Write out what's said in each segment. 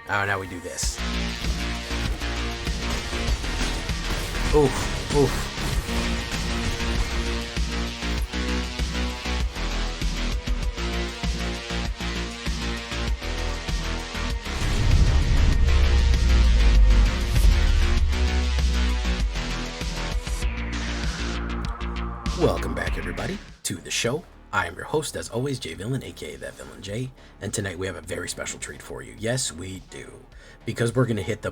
Oh, now we do this. Oof, oof. Welcome back, everybody, to the show. I am your host, as always, J Villain, aka That Villain J, and tonight we have a very special treat for you. Yes, we do, because we're gonna hit the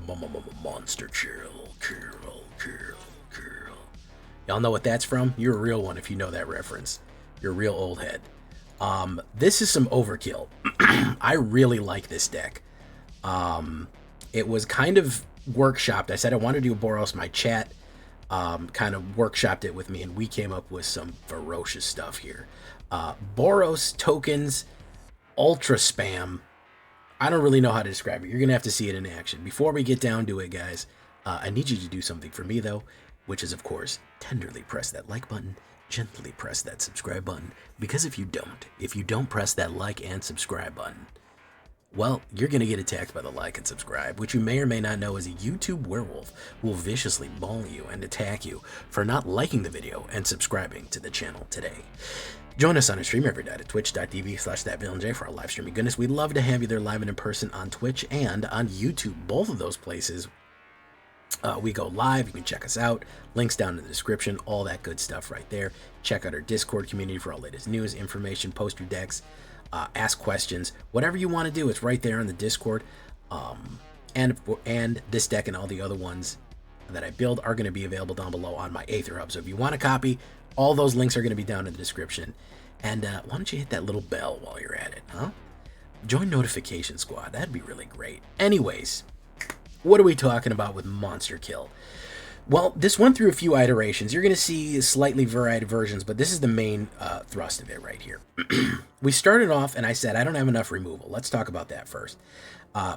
monster kill. Y'all know what that's from? You're a real one if you know that reference. You're a real old head. This is some overkill. I really like this deck. It was kind of workshopped. I said I wanted to do Boros. My chat kind of workshopped it with me, and we came up with some ferocious stuff here. Boros tokens, ultra spam. I don't really know how to describe it. You're going to have to see it in action. Before we get down to it, guys, I need you to do something for me, though, which is, of course, tenderly press that like button, gently press that subscribe button, because if you don't press that like and subscribe button, well, you're going to get attacked by the like and subscribe, which you may or may not know is a YouTube werewolf who will viciously maul you and attack you for not liking the video and subscribing to the channel today. Join us on our stream every night at twitch.tv/thatvillainj for our live streaming goodness. We'd love to have you there live and in person on Twitch and on YouTube. Both of those places, we go live. You can check us out. Links down in the description. All that good stuff right there. Check out our Discord community for all latest news, information, post your decks, ask questions, whatever you want to do. It's right there on the Discord. And this deck and all the other ones that I build are going to be available down below on my AetherHub. So if you want a copy, all those links are going to be down in the description. And why don't you hit that little bell while you're at it, huh? Join Notification Squad. That'd be really great. Anyways, what are we talking about with Monster Kill? Well, this went through a few iterations. You're going to see slightly varied versions, but this is the main thrust of it right here. We started off, and I said, I don't have enough removal. Let's talk about that first.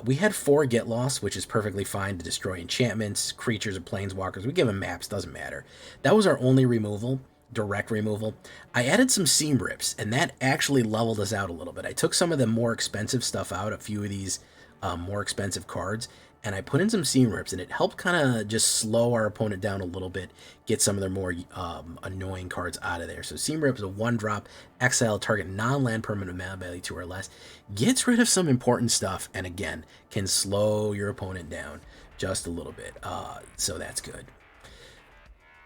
We had 4 Get Lost, which is perfectly fine to destroy enchantments, creatures, or planeswalkers. We give them maps, doesn't matter. That was our only removal, direct removal. I added some Seam Rips, and that actually leveled us out a little bit. I took some of the more expensive stuff out, a few of these more expensive cards, and I put in some Seam Rips, and it helped kind of just slow our opponent down a little bit, get some of their more annoying cards out of there. So Seam Rip is a 1-drop, exile target non-land permanent mana value 2 or less, gets rid of some important stuff, and again, can slow your opponent down just a little bit. So that's good.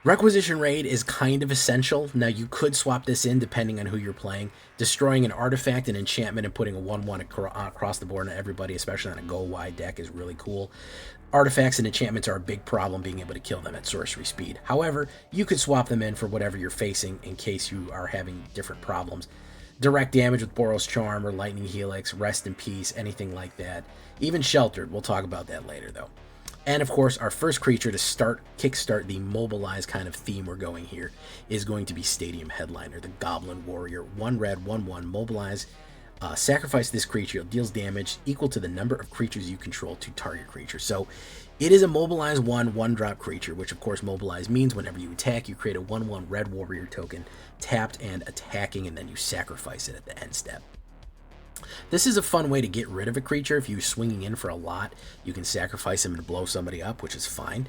Requisition Raid is kind of essential. Now, you could swap this in depending on who you're playing. Destroying an artifact, an enchantment, and putting a 1/1 across the board on everybody, especially on a go-wide deck, is really cool. Artifacts and enchantments are a big problem, being able to kill them at sorcery speed. However, you could swap them in for whatever you're facing in case you are having different problems. Direct damage with Boros Charm or Lightning Helix, Rest in Peace, anything like that. Even Sheltered, we'll talk about that later, though. And of course, our first creature to kickstart the mobilize kind of theme we're going here is going to be Stadium Headliner, the Goblin Warrior. 1 red, 1/1, mobilize. Sacrifice this creature. It deals damage equal to the number of creatures you control to target creature. So it is a mobilize 1/1-drop creature, which of course mobilize means whenever you attack, you create a 1/1 red warrior token, tapped and attacking, and then you sacrifice it at the end step. This is a fun way to get rid of a creature. If you're swinging in for a lot, you can sacrifice him to blow somebody up, which is fine.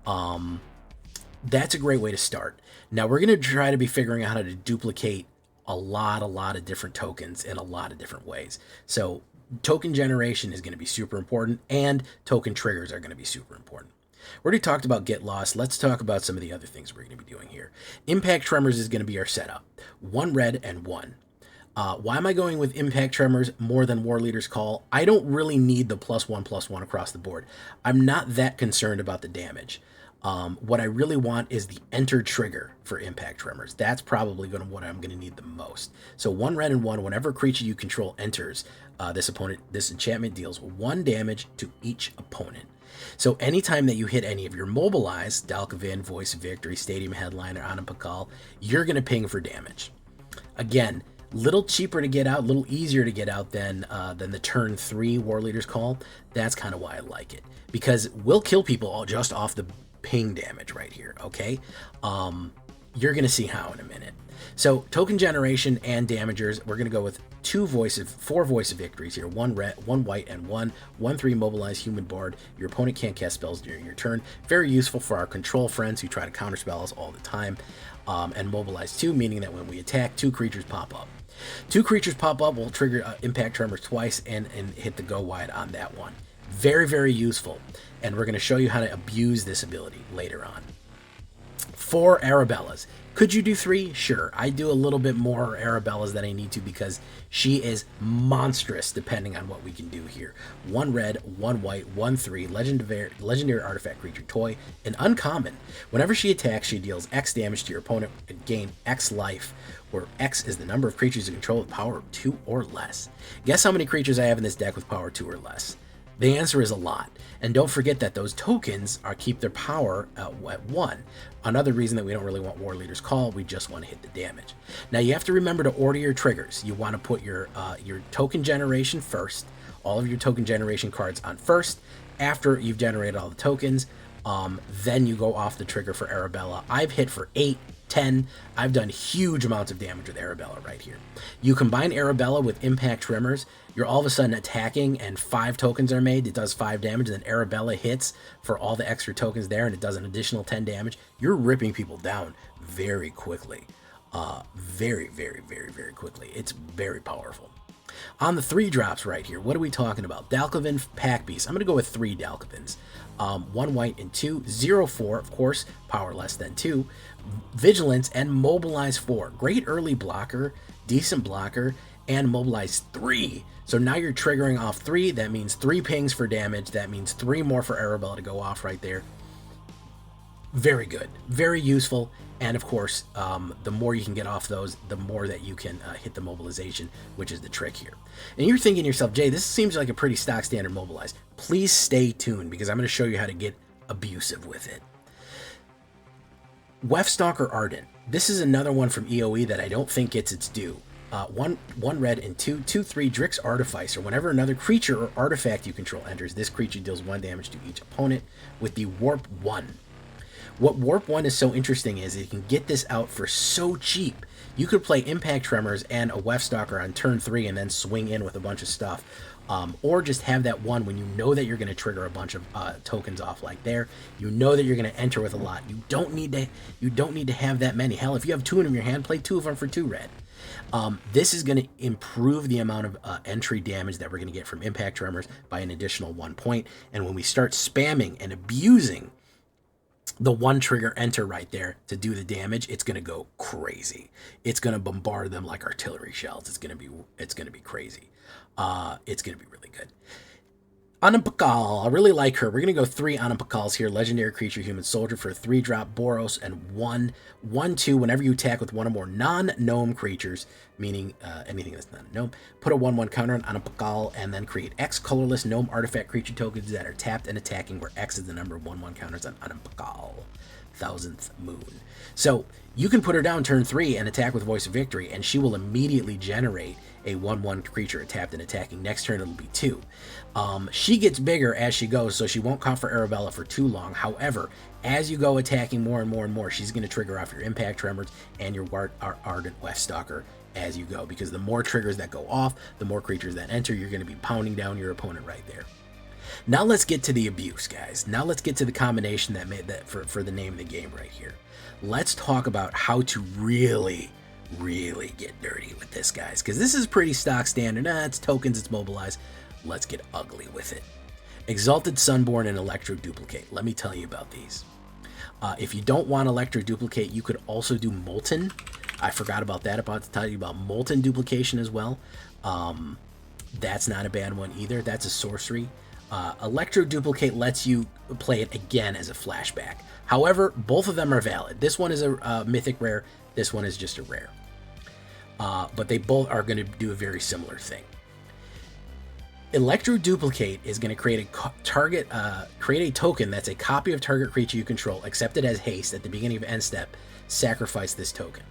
That's a great way to start. Now, we're going to try to be figuring out how to duplicate a lot of different tokens in a lot of different ways. So token generation is going to be super important, and token triggers are going to be super important. We already talked about Get Lost. Let's talk about some of the other things we're going to be doing here. Impact Tremors is going to be our setup. 1 red and 1. Why am I going with Impact Tremors more than War Leader's Call? I don't really need the +1/+1 across the board. I'm not that concerned about the damage. What I really want is the enter trigger for Impact Tremors. That's probably what I'm going to need the most. So 1 red and 1, whenever a creature you control enters, this enchantment deals 1 damage to each opponent. So anytime that you hit any of your mobilize, Dalkavin, Voice of Victory, Stadium Headliner, Anam Pakal, you're going to ping for damage. Again, little cheaper to get out, a little easier to get out than the turn 3 War Leader's Call. That's kind of why I like it, because we'll kill people all just off the ping damage right here, okay? You're going to see how in a minute. So token generation and damagers, we're going to go with four voice of victories here. One red, one white, and one 1/3 mobilize human bard. Your opponent can't cast spells during your turn. Very useful for our control friends who try to counterspell us all the time. And mobilize 2, meaning that when we attack, 2 creatures pop up. 2 creatures pop up will trigger impact tremors twice and hit the go wide on that one. Very, very useful. And we're going to show you how to abuse this ability later on. 4 Arabellas. Could you do 3? Sure. I do a little bit more Arabellas than I need to because she is monstrous depending on what we can do here. 1 red, 1 white, 1/3 legendary artifact creature toy. An uncommon. Whenever she attacks, she deals X damage to your opponent and gain X life, where X is the number of creatures you control with power of 2 or less. Guess how many creatures I have in this deck with power 2 or less? The answer is a lot. And don't forget that those tokens keep their power at 1. Another reason that we don't really want War Leader's Call, we just want to hit the damage. Now you have to remember to order your triggers. You want to put your token generation first, all of your token generation cards on first. After you've generated all the tokens, then you go off the trigger for Arabella. I've hit for 8, 10. I've done huge amounts of damage with Arabella right here. You combine Arabella with impact tremors, you're all of a sudden attacking and 5 tokens are made. It does 5 damage, and then Arabella hits for all the extra tokens there, and it does an additional 10 damage. You're ripping people down very quickly. Very, very, very, very quickly. It's very powerful. On the 3 drops right here, what are we talking about? Dalkovin, Pack Beast. I'm going to go with 3 Dalkovins. 1 white and 2. 0/4, of course, power less than 2. Vigilance and Mobilize 4. Great early blocker, decent blocker, and Mobilize 3. So now you're triggering off 3. That means 3 pings for damage. That means 3 more for Arabella to go off right there. Very good. Very useful. And of course, the more you can get off those, the more that you can hit the mobilization, which is the trick here. And you're thinking to yourself, Jay, this seems like a pretty stock standard mobilize. Please stay tuned because I'm going to show you how to get abusive with it. Wefstalker Ardent. This is another one from EOE that I don't think gets its due. 1 red and 2, 2/3 Drix Artificer. Whenever another creature or artifact you control enters, this creature deals 1 damage to each opponent with the Warp 1. What Warp 1 is so interesting is you can get this out for so cheap. You could play Impact Tremors and a Wefstalker on turn 3 and then swing in with a bunch of stuff. Or just have that one when you know that you're going to trigger a bunch of tokens off like there. You know that you're going to enter with a lot. You don't need to have that many. Hell, if you have 2 in your hand, play 2 of them for 2 red. This is going to improve the amount of entry damage that we're going to get from Impact Tremors by an additional 1 point. And when we start spamming and abusing the 1 trigger enter right there to do the damage, it's going to go crazy. It's going to bombard them like artillery shells. It's going to be crazy. It's going to be really good. Anampakal, I really like her. We're going to go 3 Anampakals here. Legendary creature, human soldier for a 3-drop, Boros, and 1/2. Whenever you attack with 1 or more non-gnome creatures, meaning anything that's not a gnome, put a 1/1 counter on Anampakal, and then create X colorless gnome artifact creature tokens that are tapped and attacking, where X is the number of 1/1 counters on Anampakal. 1000th moon. So you can put her down turn 3 and attack with Voice of Victory, and she will immediately generate a 1/1 creature tapped and attacking. Next turn it'll be 2. She gets bigger as she goes, so she won't count for Arabella for too long. However, as you go attacking more and more and more, she's going to trigger off your Impact Tremors and your Ardent Wefstalker as you go, because the more triggers that go off, the more creatures that enter, you're going to be pounding down your opponent right there. Now let's get to the abuse, guys. Now let's get to the combination that made that for the name of the game right here. Let's talk about how to really get dirty with this, guys, because this is pretty stock standard. It's tokens, it's mobilized. Let's get ugly with it. Exalted Sunborn and Electro Duplicate. Let me tell you about these. If you don't want Electro Duplicate, you could also do Molten. I forgot about that. About to tell you about Molten Duplication as well. That's not a bad one either. That's a sorcery. Electro Duplicate lets you play it again as a flashback. However, both of them are valid. This one is a mythic rare. This one is just a rare. But they both are going to do a very similar thing. Electro Duplicate is going to create a token that's a copy of target creature you control, except it has haste. At the beginning of end step, sacrifice this token.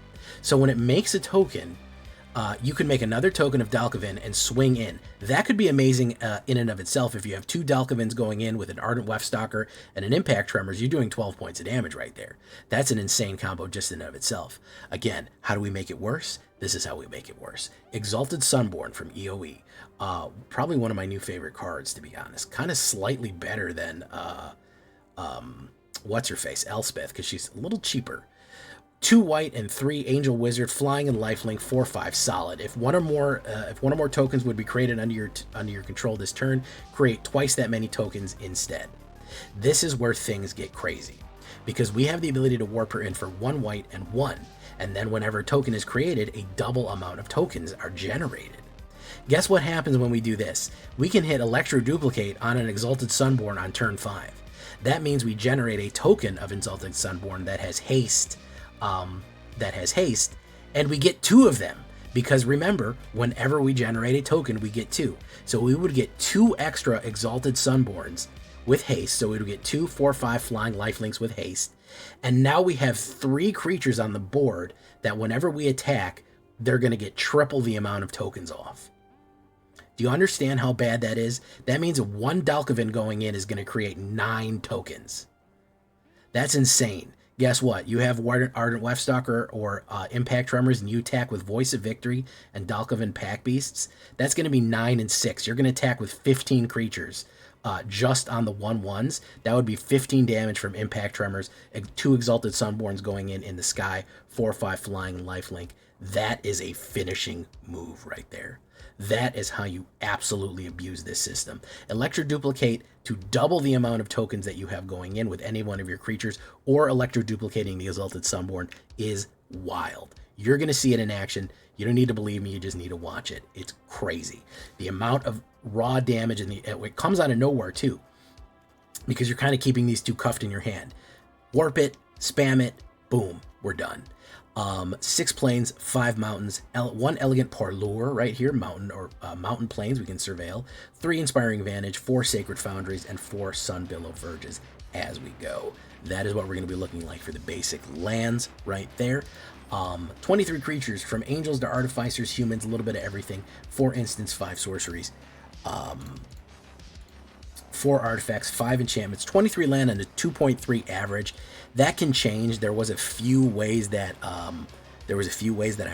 So when it makes a token, you can make another token of Dalkovin and swing in. That could be amazing in and of itself. If you have 2 Dalkovins going in with an Ardent Weftstalker and an Impact Tremors, you're doing 12 points of damage right there. That's an insane combo just in and of itself. Again, how do we make it worse? This is how we make it worse. Exalted Sunborn from EOE. Probably one of my new favorite cards, to be honest. Kind of slightly better than, what's-her-face, Elspeth, because she's a little cheaper. 2 white and 3 Angel Wizard, flying and lifelink, 4/5 solid. If one or more tokens would be created under your control this turn, create twice that many tokens instead. This is where things get crazy, because we have the ability to warp her in for 1 white and 1, and then whenever a token is created, a double amount of tokens are generated. Guess what happens when we do this? We can hit Electro Duplicate on an Exalted Sunborn on turn 5. That means we generate a token of Exalted Sunborn that has haste. And we get 2 of them, because remember, whenever we generate a token, we get 2. So we would get 2 extra Exalted Sunborns with haste. So we would get 2 4/5 flying lifelinks with haste. And now we have 3 creatures on the board that whenever we attack, they're going to get triple the amount of tokens off. Do you understand how bad that is? That means 1 Dalkovin going in is going to create 9 tokens. That's insane. Guess what? You have Ardent Weftstalker or Impact Tremors, and you attack with Voice of Victory and Dalkovin Pack Beasts. That's going to be 9 and 6. You're going to attack with 15 creatures just on the 1/1s. That would be 15 damage from Impact Tremors, 2 Exalted Sunborns going in the sky, 4/5 flying lifelink. That is a finishing move right there. That is how you absolutely abuse this system. Electro Duplicate to double the amount of tokens that you have going in with any one of your creatures, or Electro Duplicating the Exalted Sunborn is wild. You're going to see it in action. You don't need to believe me, you just need to watch it. It's crazy. The amount of raw damage, and it comes out of nowhere too, because you're kind of keeping these 2 cuffed in your hand. Warp it, spam it, boom, we're done. 6 plains, 5 mountains, 1 elegant parlour right here, mountain plains we can surveil, 3 inspiring vantage, 4 sacred foundries, and 4 sun billow verges as we go. That is what we're going to be looking like for the basic lands right there. 23 creatures, from angels to artificers, humans, a little bit of everything. 4 instants, 5 sorceries, 4 artifacts, 5 enchantments, 23 land, and a 2.3 average. That can change. There was a few ways that I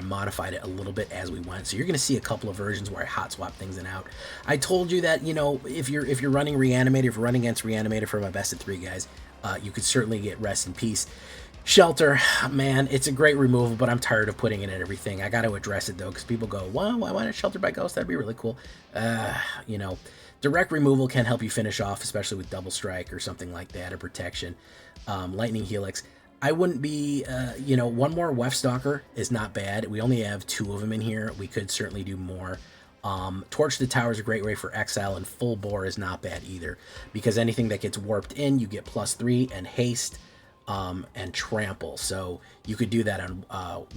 modified it a little bit as we went. So you're going to see a couple of versions where I hot swap things in out. I told you that, you know, if you're running Reanimator, if you're running against Reanimator for my best of 3 guys, you could certainly get Rest in Peace. Shelter, man, it's a great removal, but I'm tired of putting it in everything. I got to address it though, because people go, "Well, why not Shelter by Ghost? That'd be really cool." You know, direct removal can help you finish off, especially with Double Strike or something like that, or Protection. Lightning Helix. I wouldn't be, you know, 1 more Weftstalker is not bad. We only have 2 of them in here. We could certainly do more. Torch the Tower is a great way for exile, and Full Bore is not bad either, because anything that gets warped in, you get +3 and haste and trample. So you could do that on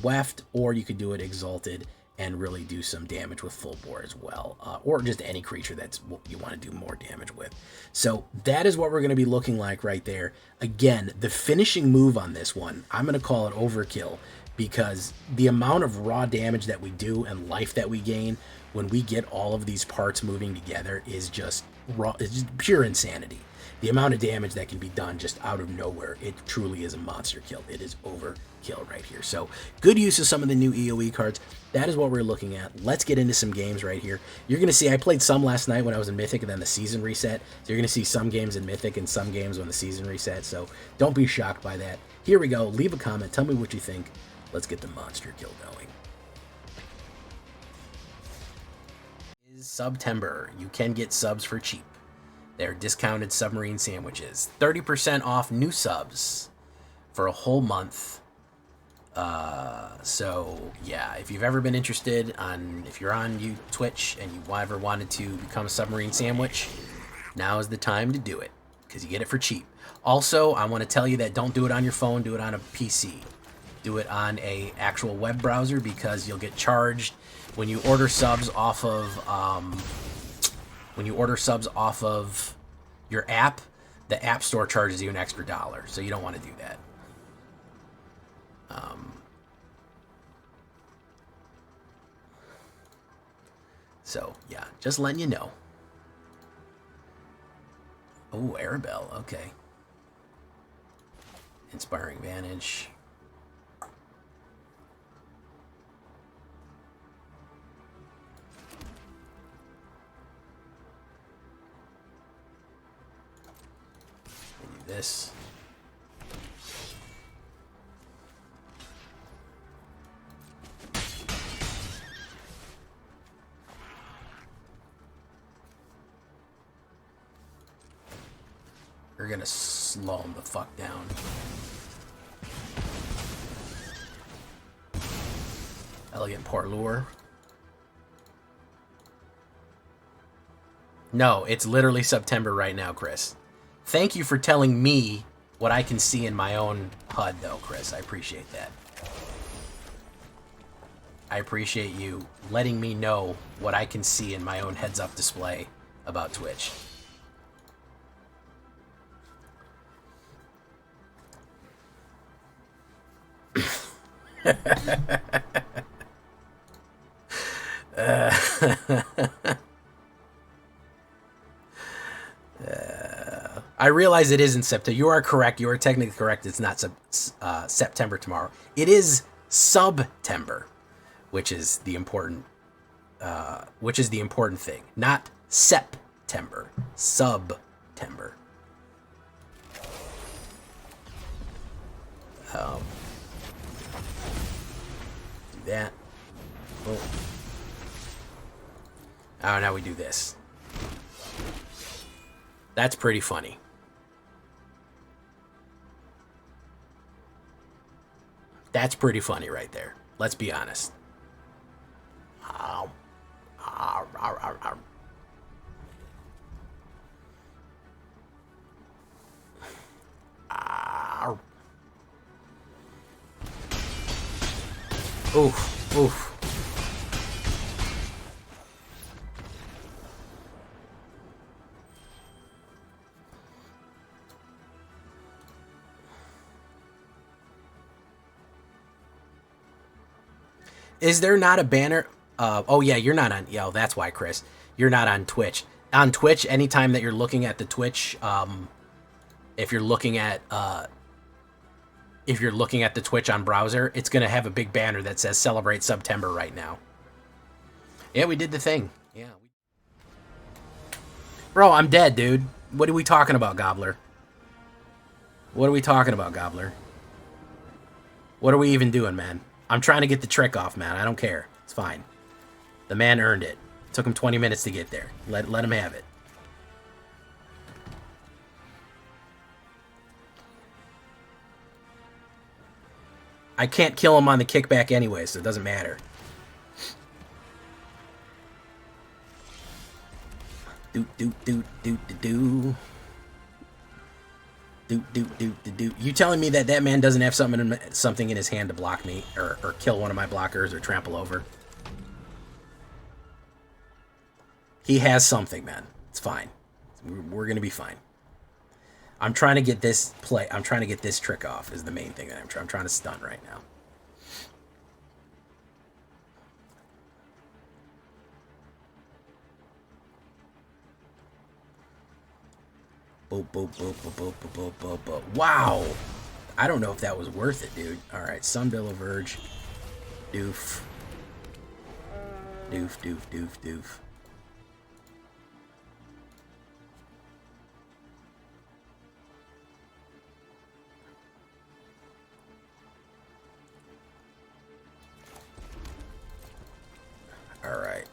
Weft, or you could do it Exalted and really do some damage with Full Bore as well, or just any creature that's what you want to do more damage with. So that is what we're going to be looking like right there. Again, the finishing move on this one, I'm going to call it overkill, because the amount of raw damage that we do and life that we gain when we get all of these parts moving together is just raw. It's just pure insanity. The amount of damage that can be done just out of nowhere, it truly is a monster kill. It is overkill right here. So good use of some of the new EOE cards. That is what we're looking at. Let's get into some games right here. You're going to see, I played some last night when I was in Mythic, and then the season reset. So you're going to see some games in Mythic and some games when the season reset. So don't be shocked by that. Here we go. Leave a comment. Tell me what you think. Let's get the monster kill going. Is September. You can get subs for cheap. They're discounted submarine sandwiches. 30% off new subs for a whole month. So yeah, if you've ever been interested if you're on Twitch and you ever wanted to become a submarine sandwich, now is the time to do it, because you get it for cheap. Also, I want to tell you that don't do it on your phone, do it on a PC. Do it on a actual web browser, because you'll get charged when you order subs off of your app. The App Store charges you an extra $1, so you don't want to do that. So, yeah, just letting you know. Oh, Arabelle, okay. Inspiring Vantage. Do this. We're gonna slow him the fuck down. Elegant Parlour. No, it's literally September right now, Chris. Thank you for telling me what I can see in my own HUD, though, Chris. I appreciate that. I appreciate you letting me know what I can see in my own heads-up display about Twitch. I realize it isn't September. You are correct. You are technically correct. It's not September tomorrow. It is Subtember, which is the important thing. Not September. Subtember. Do that. Oh. Oh, now we do this. That's pretty funny. That's pretty funny right there. Let's be honest. Ow. Ow, ow, ow, ow. Ow. Oof, oof. Is there not a banner? Oh yeah, you're not on. Yeah, that's why, Chris. You're not on Twitch. On Twitch, anytime that you're looking at the Twitch, if you're looking at the Twitch on browser, it's gonna have a big banner that says "Celebrate September" right now. Yeah, we did the thing. Yeah. Bro, I'm dead, dude. What are we talking about, Gobbler? What are we talking about, Gobbler? What are we even doing, man? I'm trying to get the trick off, man. I don't care. It's fine. The man earned it. It took him 20 minutes to get there. Let him have it. I can't kill him on the kickback anyway, so it doesn't matter. Do. You telling me that man doesn't have something in his hand to block me or kill one of my blockers or trample over? He has something, man. It's fine. We're gonna be fine. I'm trying to get this I'm trying to get this trick off. Is the main thing that I'm trying to stun right now. Wow. I don't know if that was worth it, dude. All right, Sunbillow Verge. Doof. All right.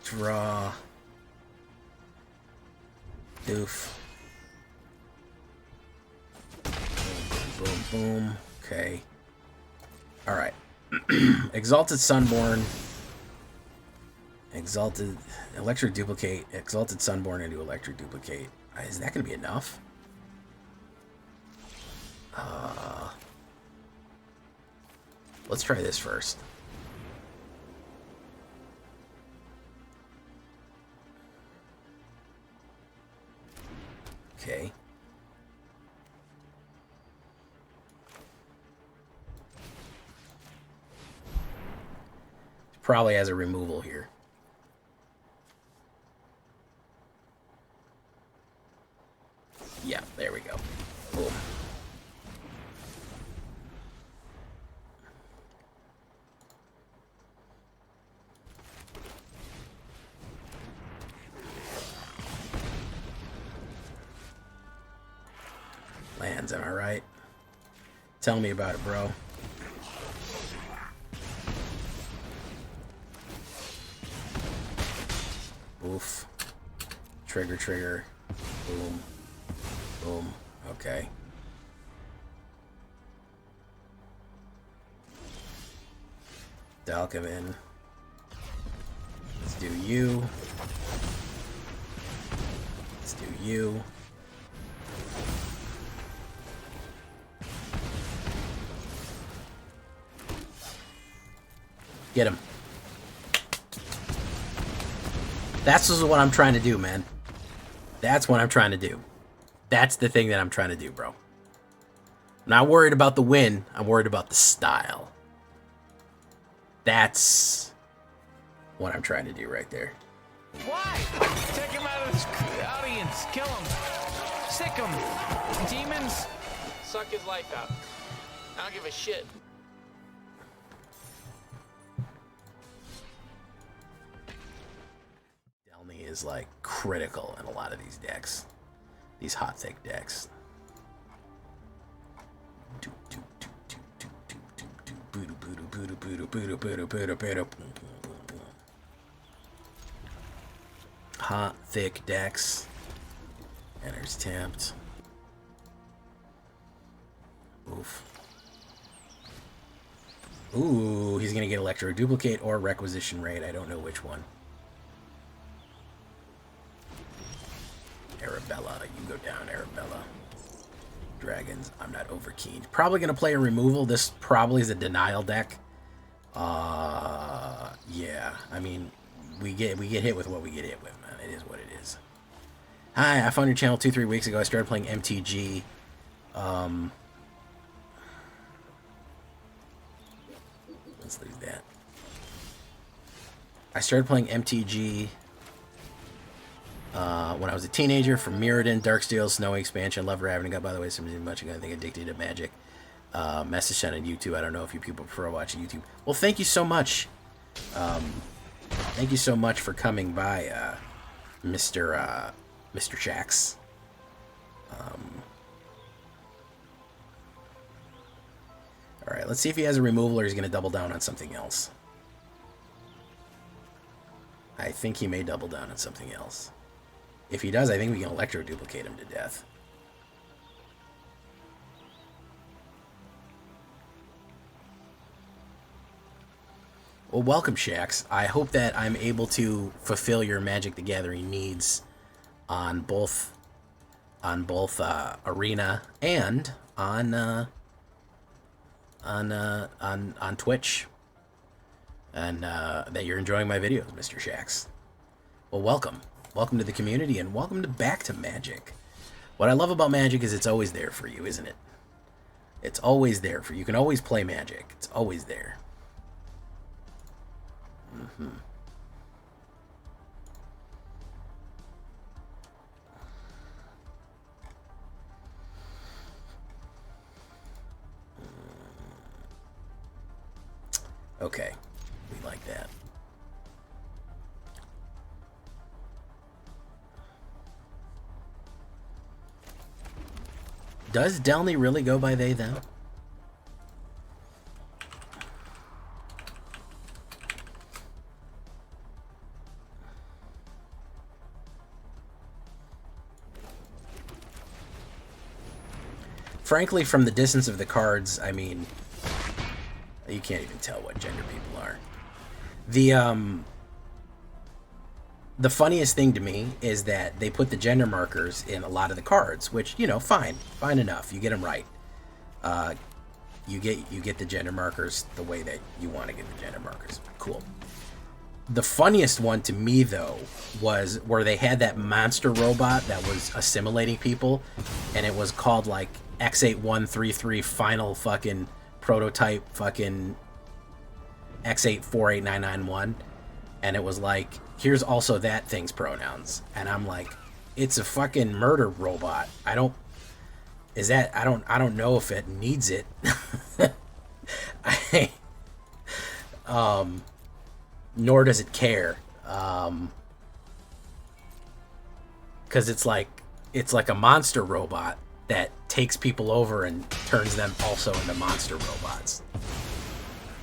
Draw. Doof. Boom. Okay. All right. Exalted Sunborn. Exalted Electric Duplicate. Exalted Sunborn into Electric Duplicate. Is that going to be enough? Let's try this first. Okay. Probably has a removal here. lands, am I right? Tell me about it, bro. Oof. Trigger, trigger. Boom. Boom. Okay. Dalcum in. Let's do you. Let's do you. Get him. That's just what I'm trying to do, man. That's what I'm trying to do. That's the thing that I'm trying to do, bro. I'm not worried about the win. I'm worried about the style. That's what I'm trying to do right there. Why? Take him out of this audience. Kill him. Sick him. Demons, suck his life out. I don't give a shit. Villainy is like critical in a lot of these decks. These hot thick decks. Hot thick decks. Enters tapped. Oof. Ooh, he's gonna get Electro Duplicate or Requisition Raid. I don't know which one. Arabella, you go down, Arabella. Dragons, I'm not over keen. Probably gonna play a removal. This probably is a denial deck. Yeah. I mean, we get hit with what we get hit with, man. It is what it is. Hi, I found your channel 2-3 weeks ago. I started playing MTG. Let's leave that. I started playing MTG when I was a teenager from Mirrodin, Darksteel, Snowy Expansion, Love Ravening. By the way, somebody much I think addicted to Magic. Message on YouTube. I don't know if you people prefer watching YouTube. Well, thank you so much. Thank you so much for coming by, Mr. Shax. All right, let's see if he has a removal or he's going to double down on something else. I think he may double down on something else. If he does, I think we can Electro Duplicate him to death. Well, welcome, Shax. I hope that I'm able to fulfill your Magic the Gathering needs on both Arena and on Twitch, and that you're enjoying my videos, Mr. Shax. Well, welcome to the community, and welcome back to Magic. What I love about Magic is it's always there for you, isn't it? It's always there for you. You can always play Magic. It's always there. Okay, we like that. Does Delny really go by they, them? Frankly, from the distance of the cards, I mean, you can't even tell what gender people are. The funniest thing to me is that they put the gender markers in a lot of the cards, which, you know, fine enough. You get them right. You get the gender markers the way that you want to get the gender markers. Cool. The funniest one to me, though, was where they had that monster robot that was assimilating people, and it was called, like, X8133 final fucking prototype fucking X848991, and it was like, here's also that thing's pronouns, and I'm like, it's a fucking murder robot. I don't know if it needs it. Nor does it care, because it's like a monster robot, that takes people over and turns them also into monster robots.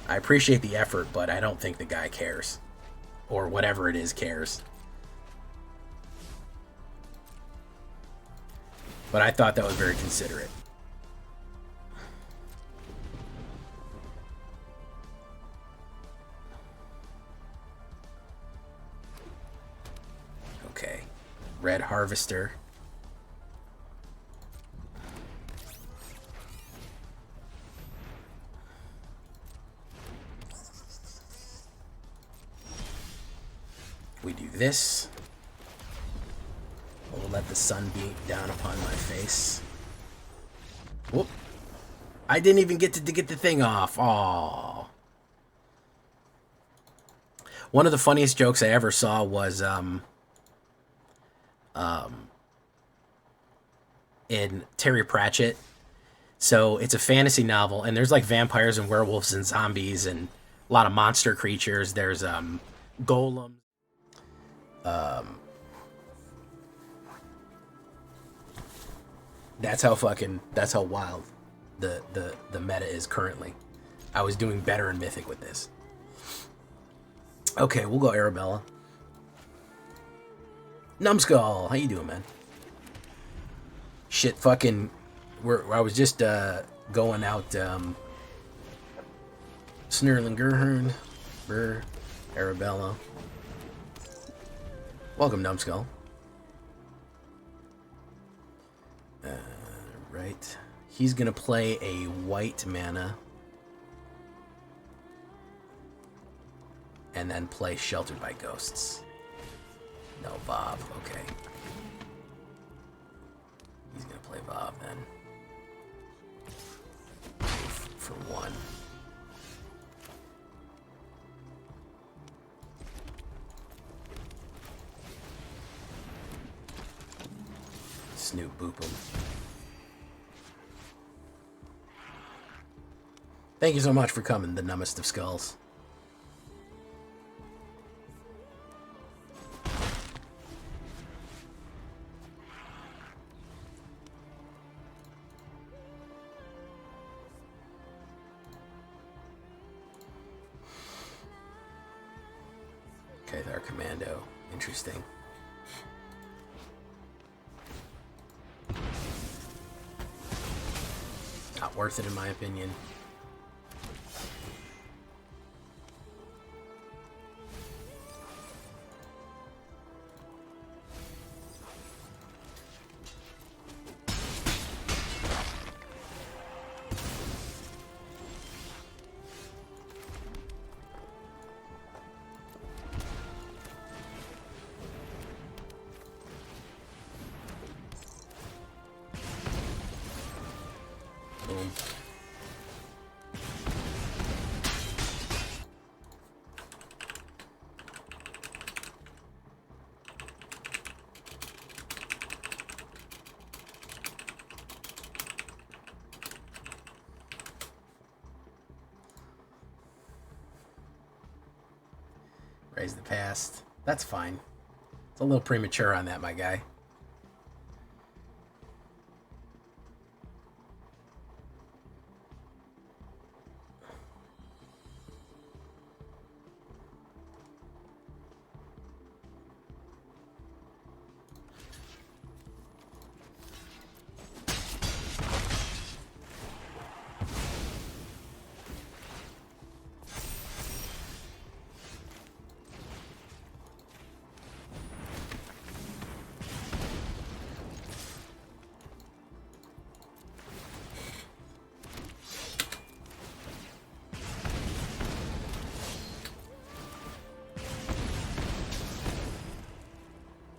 I appreciate the effort, but I don't think the guy cares. Or whatever it is cares. But I thought that was very considerate. Okay. Red Harvester. We do this. We'll let the sun beat down upon my face. Whoop. I didn't even get to get the thing off. Aww. One of the funniest jokes I ever saw was in Terry Pratchett. So it's a fantasy novel, and there's like vampires and werewolves and zombies and a lot of monster creatures. There's golems. That's how wild the meta is currently. I was doing better in Mythic with this. Okay, we'll go Arabella. Numbskull, how you doing, man? Shit, fucking, I was just going out Snurling Gurhern, Arabella. Welcome, Numbskull. Right. He's gonna play a white mana. And then play Sheltered by Ghosts. No, Bob. Okay. He's gonna play Bob then. For one. Snoop boop him. Thank you so much for coming, the numbest of skulls. Okay, our commando. Interesting. Not worth it in my opinion. Boom. Raise the past. That's fine. It's a little premature on that, my guy.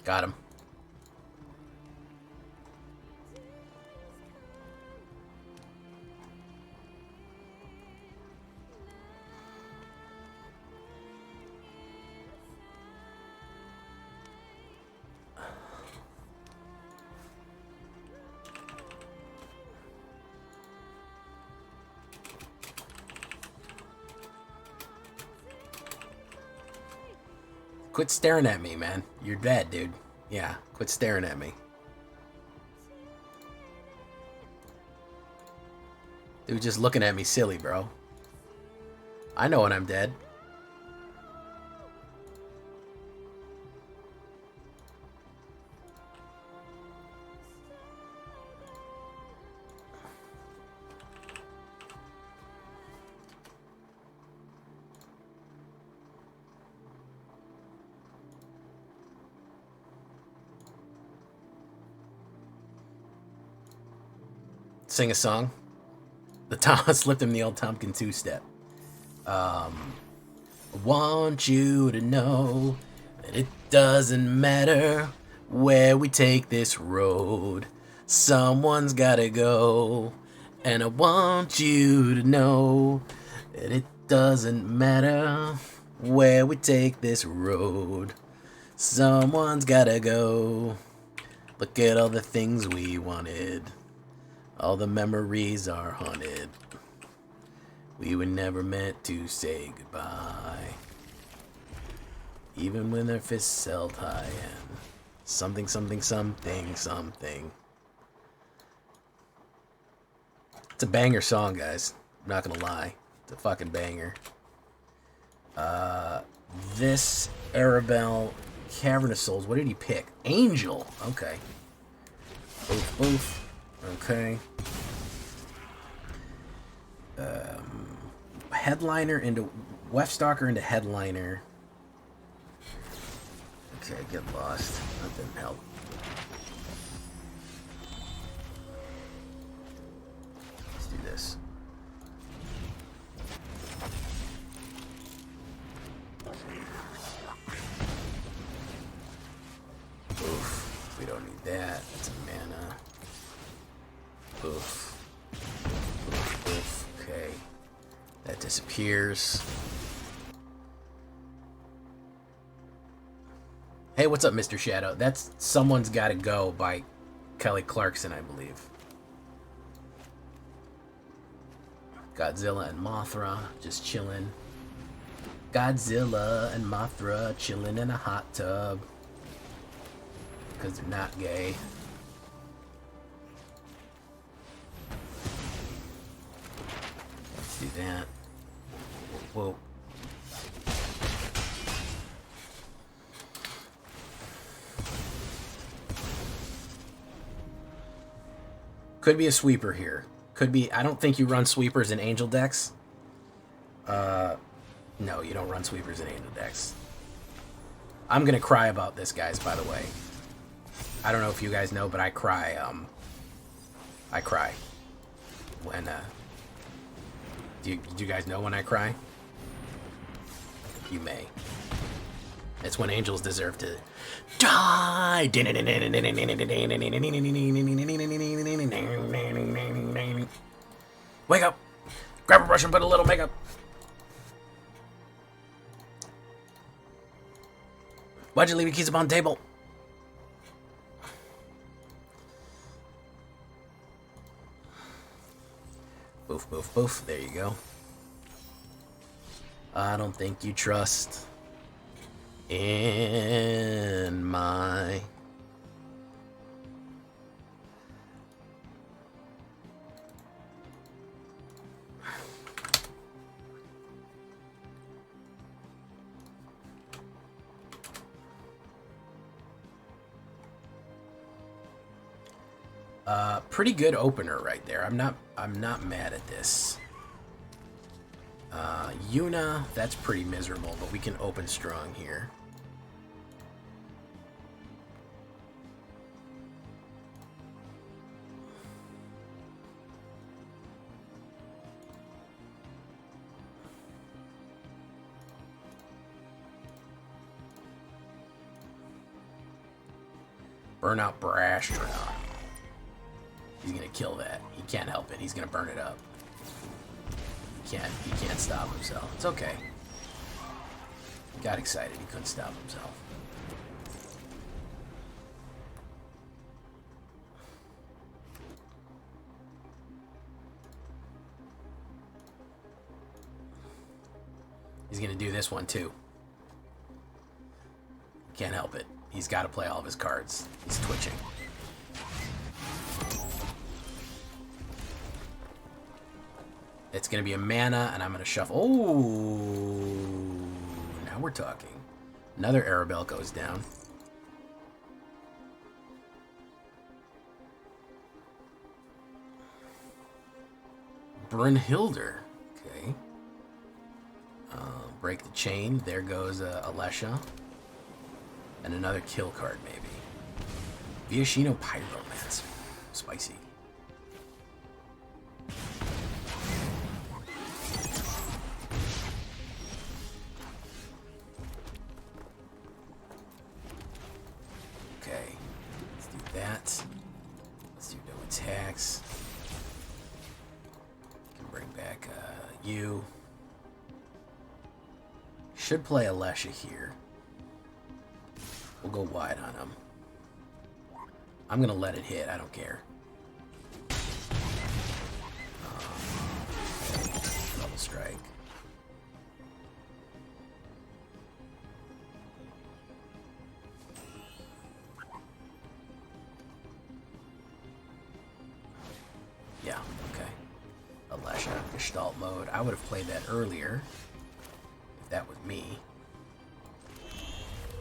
Got him. Quit staring at me, man. You're dead, dude. Yeah, quit staring at me. Dude just looking at me silly, bro. I know when I'm dead. Sing a song. The Tom slipped him the old Tompkin two-step. I want you to know that it doesn't matter where we take this road. Someone's gotta go. And I want you to know that it doesn't matter where we take this road. Someone's gotta go. Look at all the things we wanted. All the memories are haunted. We were never meant to say goodbye. Even when their fists held high and something, something, something, something. It's a banger song, guys. I'm not gonna lie. It's a fucking banger. This Arabelle Cavern of Souls, what did he pick? Angel. Okay. Oof, oof. Okay. Headliner into Weftstalker into Headliner. Okay, get lost. That didn't help. Let's do this. Oof. We don't need that. It's a mana. Oof. Oof, oof. Okay. That disappears. Hey, what's up, Mr. Shadow? That's Someone's Gotta Go by Kelly Clarkson, I believe. Godzilla and Mothra just chilling. Godzilla and Mothra chilling in a hot tub. Because they're not gay. Let's do that. Whoa. Could be a sweeper here. Could be. I don't think you run sweepers in angel decks. No, you don't run sweepers in angel decks. I'm gonna cry about this, guys, by the way. I don't know if you guys know, but I cry, I cry when, do you guys know when I cry? You may. It's when angels deserve to die. Wake up. Grab a brush and put a little makeup. Why'd you leave your keys upon the table? Boof, boof, boof. There you go. I don't think you trust in my... Pretty good opener right there. I'm not mad at this. Yuna, that's pretty miserable, but we can open strong here. Burnout Brastronaut. He's gonna kill that. He can't help it. He's gonna burn it up. He can't stop himself. It's okay. He got excited. He couldn't stop himself. He's gonna do this one too. Can't help it. He's got to play all of his cards. He's twitching. It's going to be a mana, and I'm going to shuffle. Oh, now we're talking. Another Arabelle goes down. Brunhilde. Okay. Break the chain. There goes Alesha. And another kill card, maybe. Viashino Pyromancer. Spicy. Okay. Let's do that. Let's do no attacks. Can bring back you. Should play Alesha here. We'll go wide on him. I'm going to let it hit. I don't care. Double strike. Yeah, okay. Alesha, Gestalt mode. I would have played that earlier if that was me.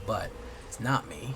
But it's not me.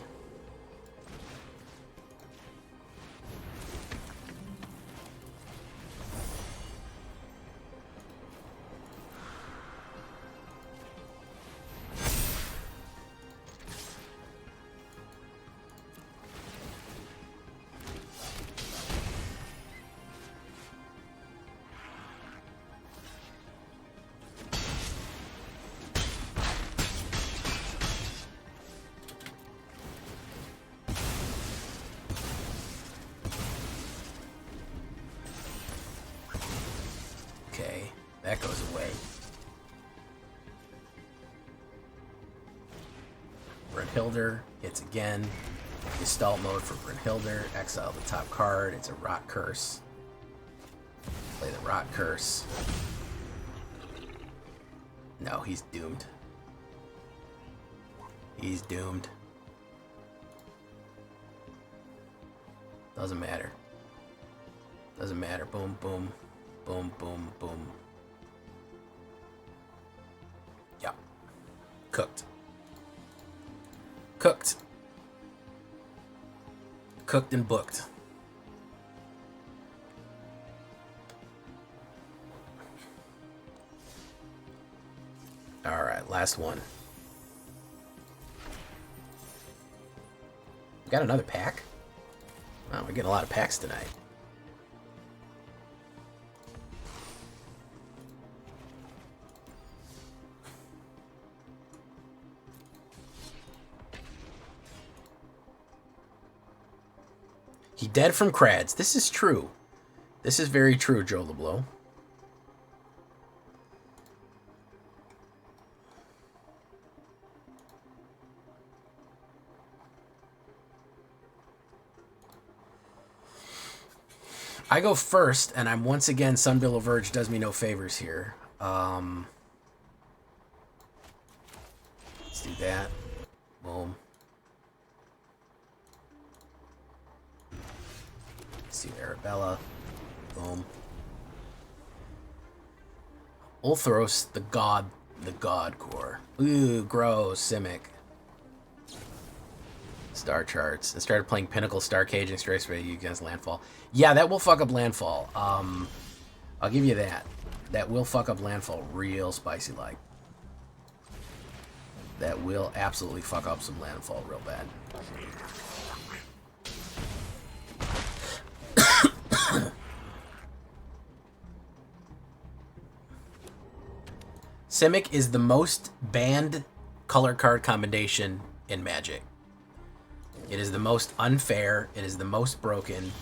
Okay, that goes away. Brunhilde hits again. Gestalt mode for Brunhilde. Exile the top card. It's a Rot Curse. Play the Rot Curse. No, he's doomed. He's doomed. Doesn't matter. Doesn't matter. Boom, boom. Boom, boom, boom. Yeah. Cooked. Cooked. Cooked and booked. Alright, last one. We got another pack? Wow, we're getting a lot of packs tonight. He dead from crads. This is true. This is very true, Joe LeBlanc. I go first, and I'm once again, Sunbill of Verge does me no favors here. Let's do that. Boom. Let's do Arabella. Boom. Ulthros, the god core. Ooh, gross, Simic. Star charts. I started playing Pinnacle Star Caging straight away against Landfall. Yeah, that will fuck up Landfall. I'll give you that. That will fuck up Landfall real spicy like. That will absolutely fuck up some Landfall real bad. Simic is the most banned color card combination in Magic. It is the most unfair. It is the most broken.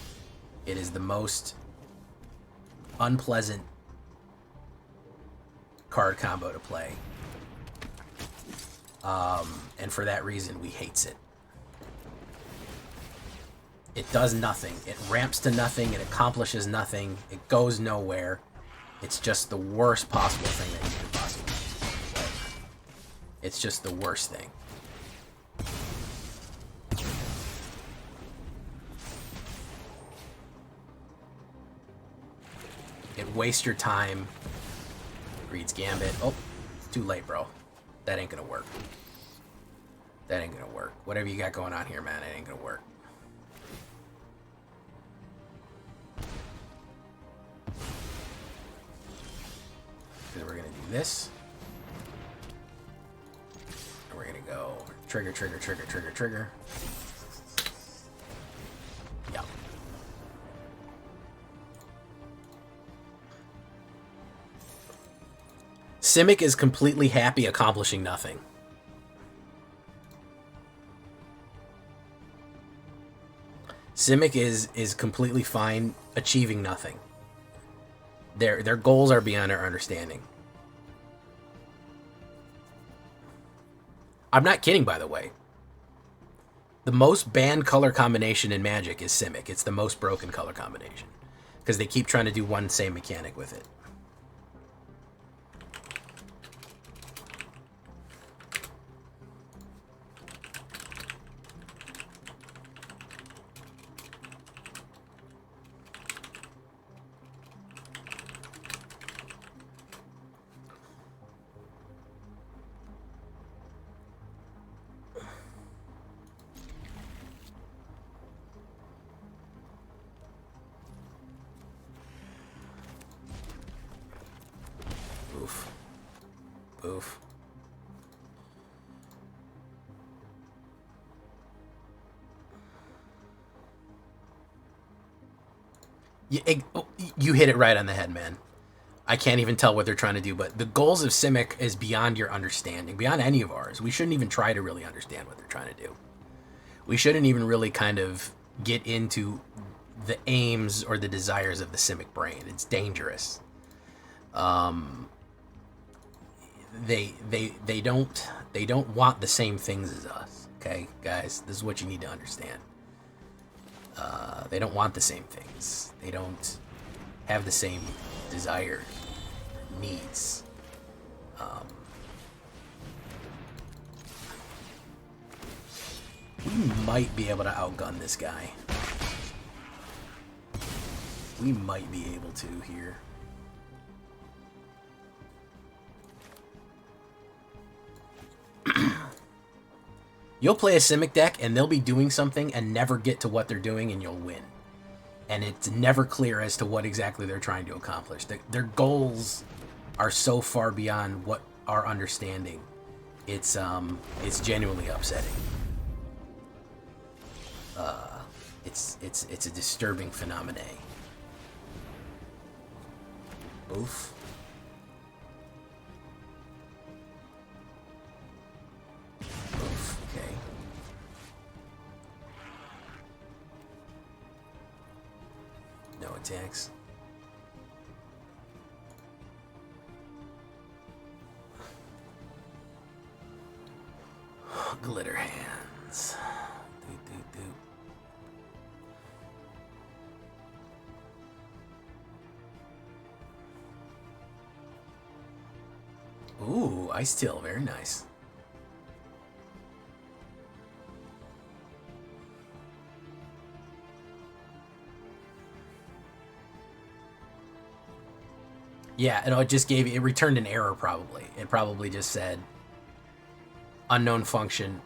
It is the most unpleasant card combo to play. And for that reason, we hates it. It does nothing. It ramps to nothing. It accomplishes nothing. It goes nowhere. It's just the worst possible thing that you could possibly play. It's just the worst thing. It wastes your time. Reed's Gambit. Oh, it's too late, bro. That ain't gonna work. That ain't gonna work. Whatever you got going on here, man, it ain't gonna work. So we're gonna do this. And we're gonna go trigger, trigger, trigger, trigger, trigger. Yep. Simic is completely happy accomplishing nothing. Simic is completely fine achieving nothing. Their goals are beyond our understanding. I'm not kidding, by the way. The most banned color combination in Magic is Simic. It's the most broken color combination. Because they keep trying to do one same mechanic with it. Oof. Oof. You hit it right on the head, man. I can't even tell what they're trying to do, but the goals of Simic is beyond your understanding, beyond any of ours. We shouldn't even try to really understand what they're trying to do. We shouldn't even really kind of get into the aims or the desires of the Simic brain. It's dangerous. They don't want the same things as us. Okay, guys, this is what you need to understand. They don't want the same things. They don't have the same desires, needs. We might be able to outgun this guy. We might be able to here. You'll play a Simic deck and they'll be doing something and never get to what they're doing and you'll win. And it's never clear as to what exactly they're trying to accomplish. Their goals are so far beyond what our understanding. It's genuinely upsetting. It's a disturbing phenomenon. Oof. Okay. No attacks. Glitter hands. Ooh, Ice Tail, very nice. Yeah, it just gave it returned an error probably. It probably just said unknown function,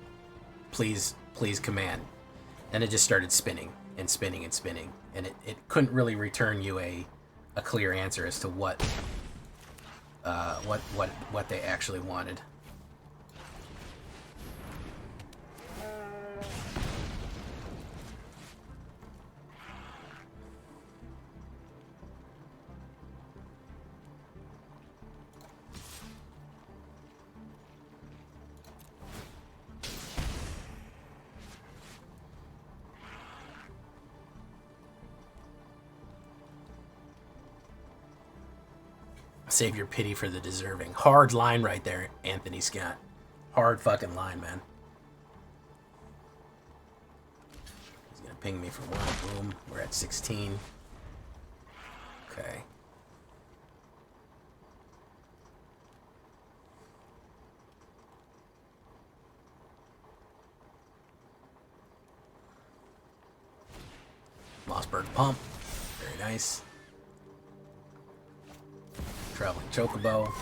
please command. And it just started spinning and spinning and spinning. And it couldn't really return you a clear answer as to what they actually wanted. Save your pity for the deserving. Hard line right there, Anthony Scott. Hard fucking line, man. He's gonna ping me for one. Boom. We're at 16. Okay. Mossberg pump. Very nice. Traveling Chocobo.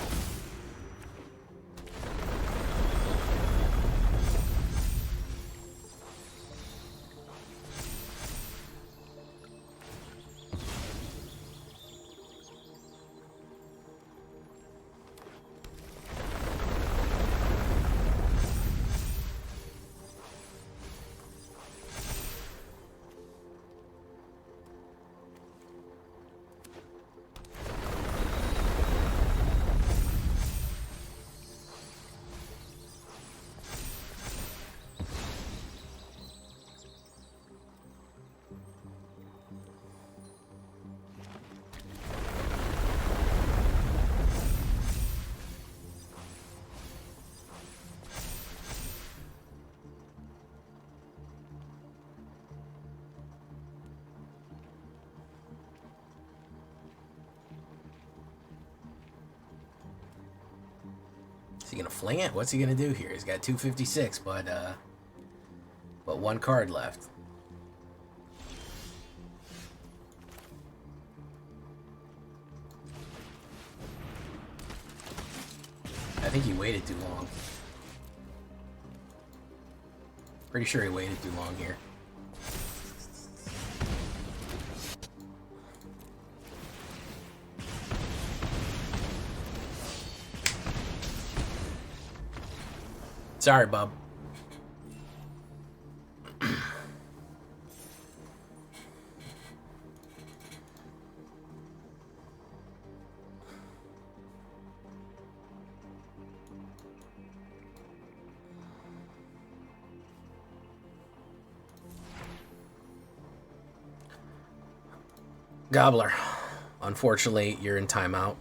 Is he gonna fling it? What's he gonna do here? He's got 256, but one card left. I think he waited too long. Pretty sure he waited too long here. Sorry, bub. Gobbler, unfortunately, you're in timeout.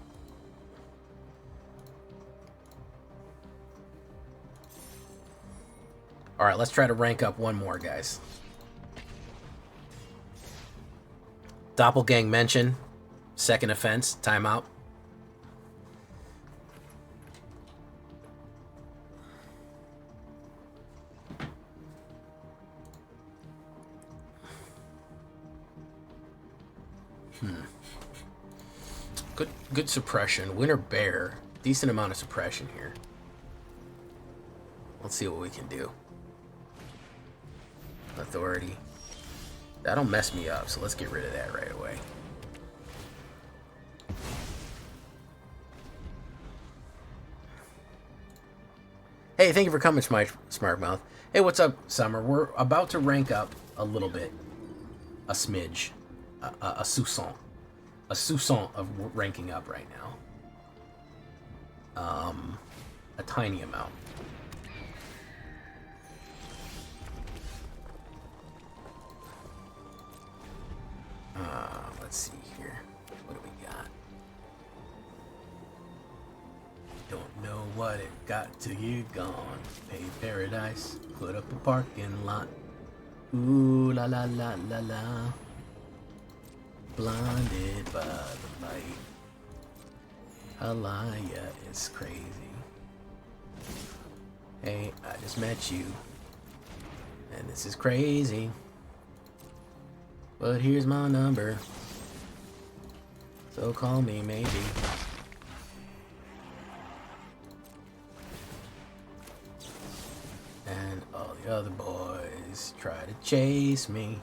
All right, let's try to rank up one more, guys. Doppelgang mention, second offense, timeout. Good suppression. Winter Bear, decent amount of suppression here. Let's see what we can do. Authority. That'll mess me up, so let's get rid of that right away. Hey, thank you for coming, Smart Mouth. Hey, what's up, Summer? We're about to rank up a little bit. A smidge. A soupçon. A soupçon of ranking up right now. A tiny amount. Let's see here. What do we got? Don't know what it got till you're gone. Pay paradise. Put up a parking lot. Ooh la la la la la. Blinded by the light. Alaya is crazy. Hey, I just met you. And this is crazy. But here's my number. So call me maybe. And all the other boys try to chase me.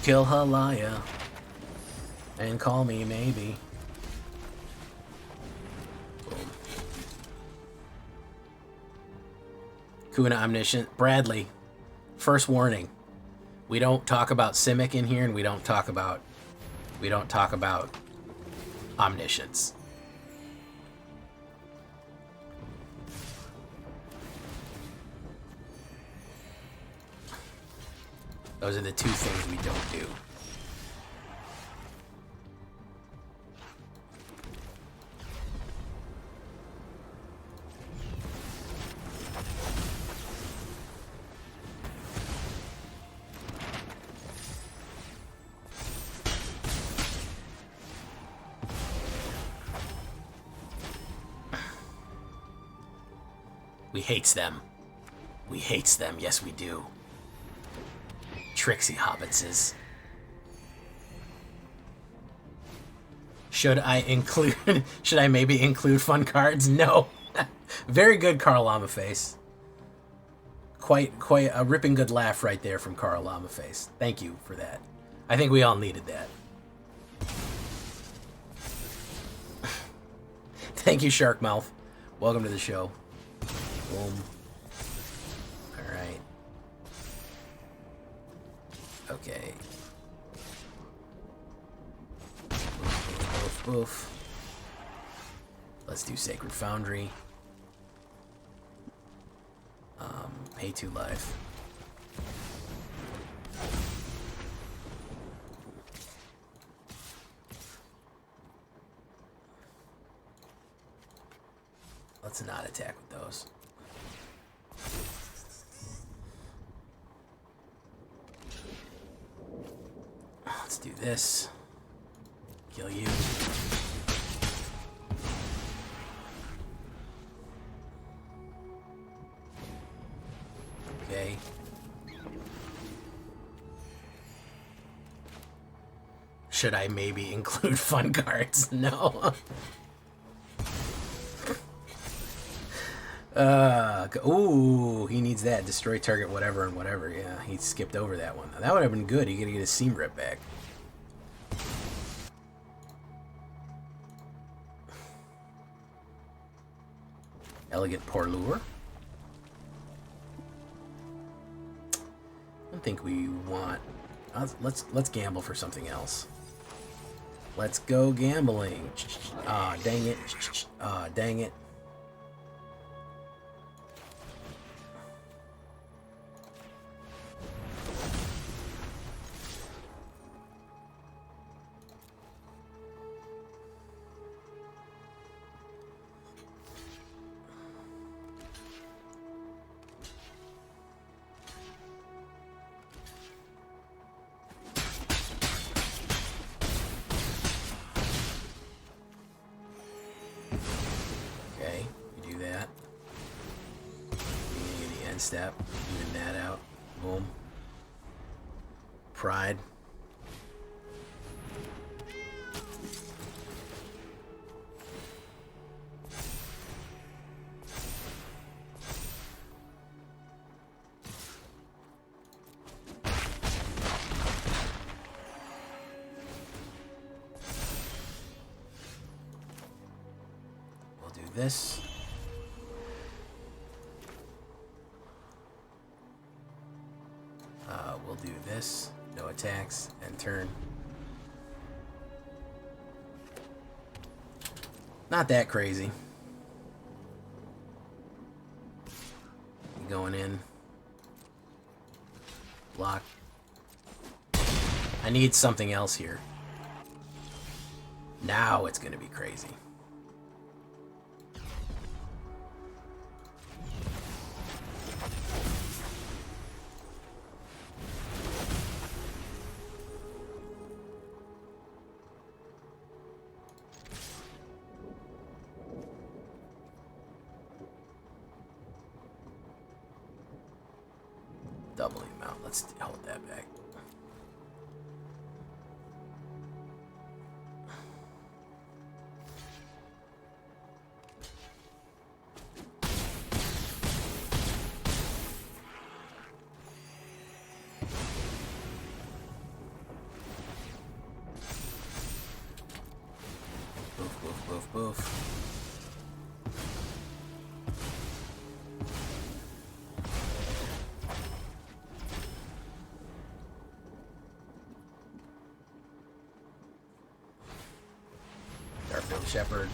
Kill Halaya. And call me maybe. Boom. Kuna Omniscient. Bradley. First warning. We don't talk about Simic in here, and we don't talk about Omniscience. Those are the two things we don't do. We hates them. We hates them. Yes, we do. Tricksy hobbitses. Should I include? Should I maybe include fun cards? No. Very good, Karl Lamaface. Quite a ripping good laugh right there from Karl Lamaface. Thank you for that. I think we all needed that. Thank you, Sharkmouth. Welcome to the show. Boom. All right. Okay. Oof, oof. Let's do Sacred Foundry. Pay 2 life. Let's not attack with those. Let's do this. Kill you. Okay. Should I maybe include fun cards? No. Ooh, he needs that. Destroy target whatever and whatever. Yeah, he skipped over that one. That would have been good. He could get his seam rip back. Elegant Pourlure. I don't think we want... Let's gamble for something else. Let's go gambling. Ah, dang it. Ah, dang it. Step, even that out. Boom. Pride. We'll do this. We'll do this, no attacks, and turn. Not that crazy. Going in. Block. I need something else here. Now it's gonna be crazy. Doubling amount. Let's hold that back. Boof, boof, boof, boof. Shepherd.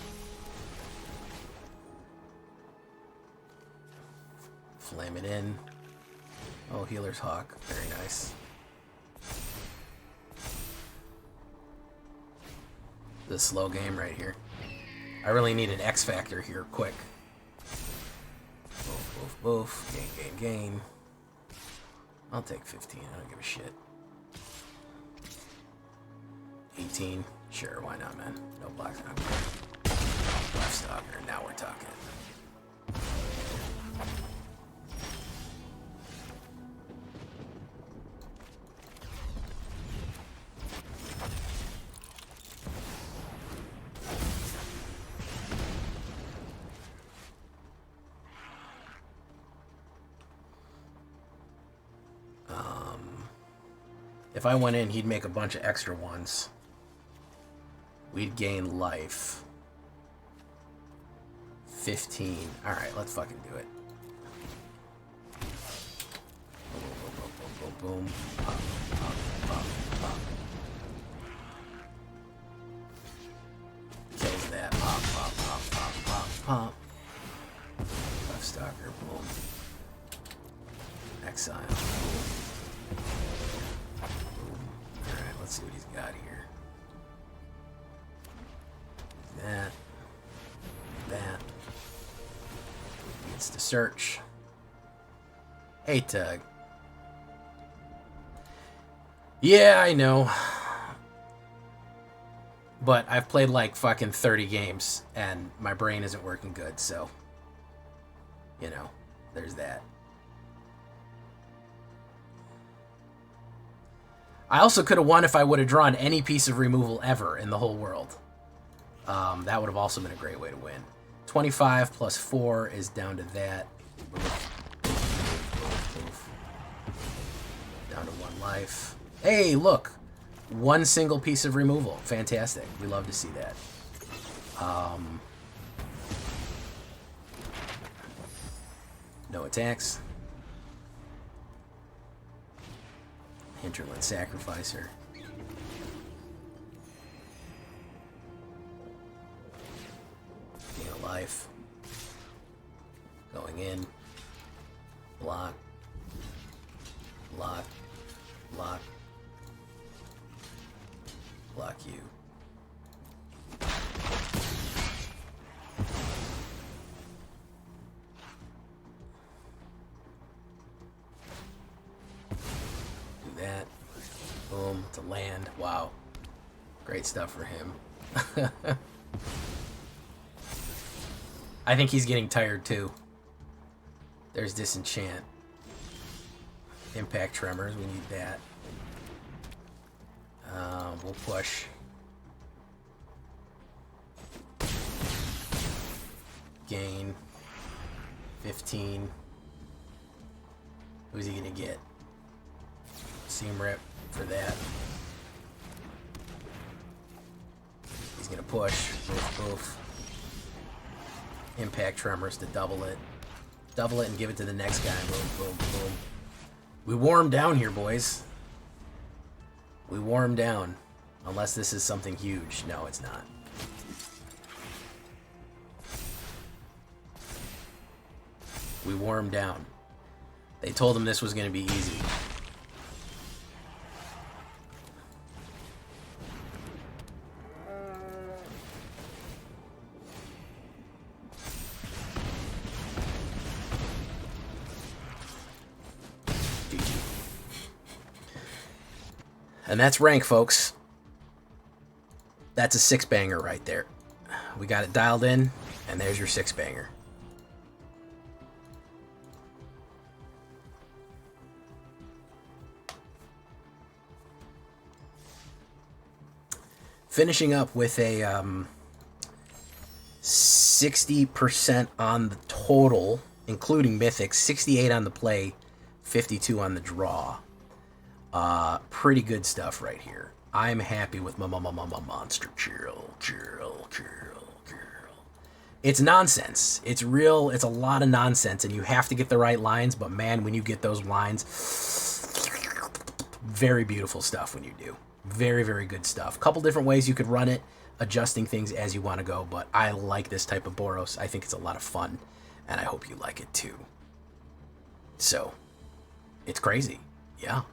Flame it in. Oh, Healer's Hawk. Very nice. The slow game right here. I really need an X Factor here, quick. Boof, boof, boof. Gain, gain, gain. I'll take 15. I don't give a shit. 18. Sure, why not, man? No blocks. Left stalker. Now we're talking. If I went in, he'd make a bunch of extra ones. We'd gain life. 15. Alright, let's fucking do it. Boom, boom, boom, boom. Pop, pop, pop, pop. Kills that. Pop, pop, pop, pop, pop, pop. Left stalker. Boom. Exile. Boom. Boom. Alright, let's see what he's got here. That. That. Gets to search. Hey, Tug. Yeah, I know. But I've played like fucking 30 games, and my brain isn't working good, so... You know, there's that. I also could have won if I would have drawn any piece of removal ever in the whole world. That would have also been a great way to win. 25 plus 4 is down to that. Down to 1 life. Hey, look! 1 single piece of removal. Fantastic. We love to see that. No attacks. Hinterland Sacrificer. Gain a life. Going in. Block. Block. Block. Block you. Do that. Boom. To land. Wow. Great stuff for him. I think he's getting tired too. There's Disenchant. Impact Tremors. We need that. We'll push. Gain. 15. Who's he gonna get? Seam Rip for that. He's gonna push. Boof, boof. Impact Tremors to double it. Double it and give it to the next guy. Boom, boom, boom. We wore him down here, boys. We wore him down. Unless this is something huge. No, it's not. We wore him down. They told him this was going to be easy. And that's rank, folks. That's a 6-banger right there. We got it dialed in, and there's your 6-banger. Finishing up with a 60% on the total, including mythics, 68 on the play, 52 on the draw. Pretty good stuff right here. I'm happy with my monster. Chill. It's nonsense. It's real. It's a lot of nonsense, and you have to get the right lines, but man, when you get those lines, very beautiful stuff when you do. Very, very good stuff. Couple different ways you could run it, adjusting things as you want to go, but I like this type of Boros. I think it's a lot of fun, and I hope you like it too. So, it's crazy. Yeah.